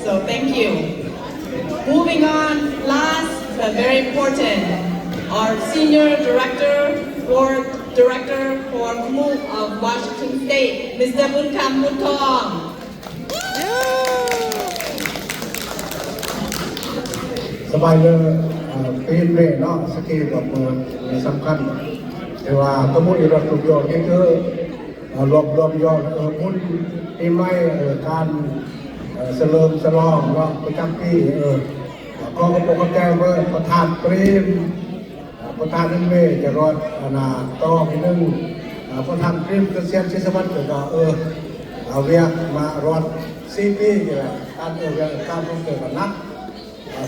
So thank you. Moving on, last but very important, our Senior Director, Board Director for Kumu of Washington State, Mr. Bunkam Buntong. สบายเลยปีนเล่เนาะสกีกับมือมีสำคัญแต่ว่าก็มุ่งอีกรอบถูกโยนก็คือรวมยอดมุ่งปีใหม่การเสริมสลองเนาะประจำปีก็ปกติเมื่อประธานปรีมประธานนั่นเองจะรอดนาต่อไปนึงประธานปรีมก็เสียนชิสวัสดิ์ก็เอาเรียกมารอด4 ปีอย่างไรการเรียกการต้องเกิดกับนัก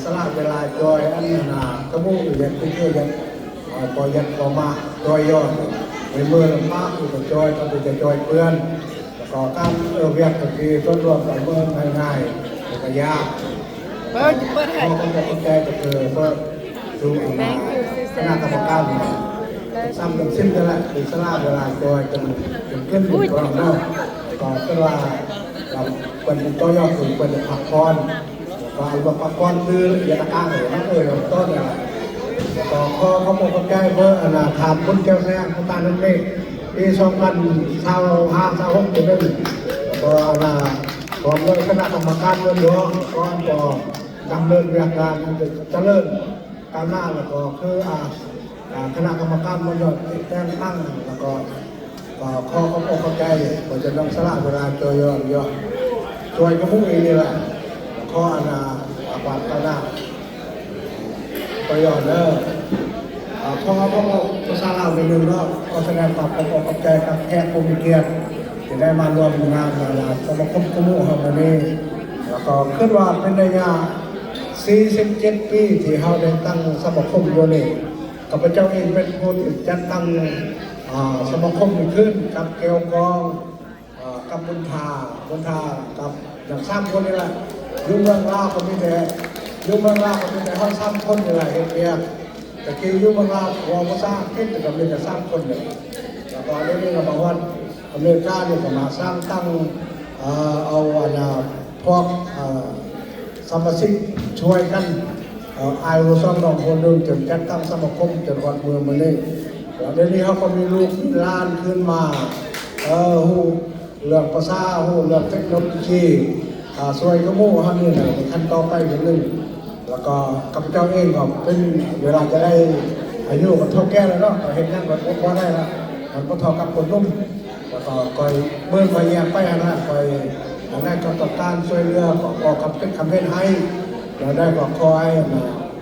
สละเวลาจอยอันนาขมูอย่างที่เชื่อยังพอยันพอมาจอยย้อนในเมื่อมากอยู่กับจอยก็จะจอยเพื่อนแล้วก็การเรียกก็คือต้นรวมกับเมื่อง่ายๆก็ยากพอต้องเข้าใจก็คือเพื่อดูคณะกรรมการซ้ำกันสิ้นกันแหละคือสละเวลาจอยจนขึ้นอยู่กลางนอกก็คือว่าเราเป็นต้นยอดคือเป็นผักพรก็เอามาพักผ่อนคือยาตะการเลยนะต้นอะไรก็เขาบอกว่าแก้เบอร์นาถามคนแก้วแซงคนตานั่นเองปี2526เป็นก็พร้อมด้วยคณะกรรมการเงินหลวงก็ดำเนินงานเจริญก้าวหน้าแล้วก็คือคณะกรรมการมันยอดแต่งตั้งแล้วก็เขาบอกเขาแก้ก็จะต้องสละเวลาจอยกระมุ้งเองนี่แหละข้อความก้าวหน้าประโยชน์เนอะข้อภาษาลาวในหนึ่งเนาะก็แสดงความขอบใจกับแขกผู้มีเกียรติที่ได้มารวมงานสมาคมกุมุของวันนี้แล้วก็ขึ้นว่าเป็นระยะ47 ปีที่เขาได้ตั้งสมาคมตัวนี้กับพระเจ้าเองเป็นผู้จัดตั้งสมาคมขึ้นกับเกลกองกับบุญทากับอย่าง3 คนนี่แหละยุ่งเมืองลาวก็มีแต่ห้อง3 คนนี่แหละเฮียแต่คือยุ่งเมืองลาววอลก็สร้างขึ้นแต่ก็มีแต่3 คนเลยแล้วก็เรื่องนี้เราบอกว่าอเมริกาเนี่ยก็มาสร้างตั้งเอาพวกสมาชิกช่วยกันไอโรซอนของคนหนึ่งจนจัดตั้งสมาคมจนวันเมืองมาเลยแล้วเดี๋ยวนี้เขาก็มีลูกล้านขึ้นมาหูเรื่องภาษาหูเรื่องเทคโนโลยีสวยก็มู่ฮะนี่นะขั้นต่อไปอย่างนึงแล้วก็ข้าพเจ้าเองก็เป็นเวลาจะได้อายุมันเท่าแก่แล้วเนาะเห็นนั่นมันพอได้แล้วมันก็เท่ากับคนนุ่มแล้วก็คอยเมื่อคอยแยกไปนะคอยได้กำกับการช่วยเหลือก็คำเป็นคำเล่นให้เราได้ก็คอย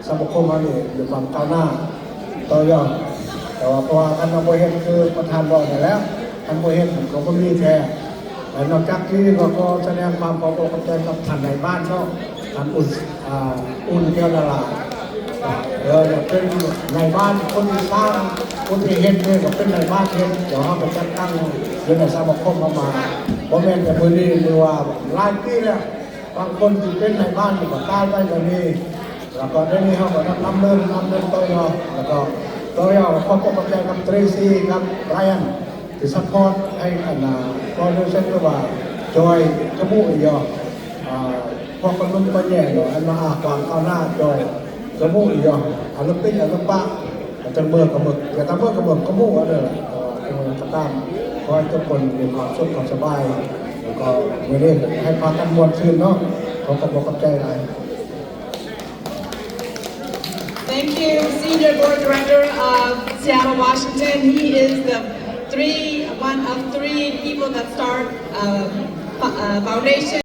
สมาคมอันนี้อยู่ความก้าวหน้าต่อยอดแต่ว่าพอท่านมาบริเห็นคือประธานบอกแล้วท่านบริเห็นเขาก็มีแค่นอกจากที่ก็แสดงความขอบคุณกับท่านในบ้านก็ท่านอุ่นแก้วดาราเป็นในบ้านคนที่สร้างคนที่เห็นเนี่ยก็เป็นในบ้านเห็นเดี๋ยวเขาไปจัดตั้งเรื่องสมาคมมาเพราะแม่แต่พื้นที่มือว่าหลายปีแล้วบางคนที่เป็นในบ้านก็ตายไปแบบนี้แล้วก็ได้นี้เขาก็นำเรื่องต่อยอดแล้วก็ต่อยอดขอบคุณกับเทรซี่กับไบรอันที่ซัพพอร์ตให้ก็เรื่องเช่นว่าจอยกระมุกยอพอคนนุ่มก็แย่เนาะอันมาความก้าวหน้าจอยกระมุกยออารมณ์ติ้งอารมณ์ป้าจะเมื่อกับมึกแต่ถ้าเมื่อกับมึกกระมุกอะไรล่ะก็ตามคอยทุกคนมีความสุขความสบายแล้วก็ไม่ได้ให้พากันมวลซื่นเนาะเขาก็บอกกับใจอะไร Thank you, Senior Board Director of Seattle, Washington. He is one of 3 people that start foundation.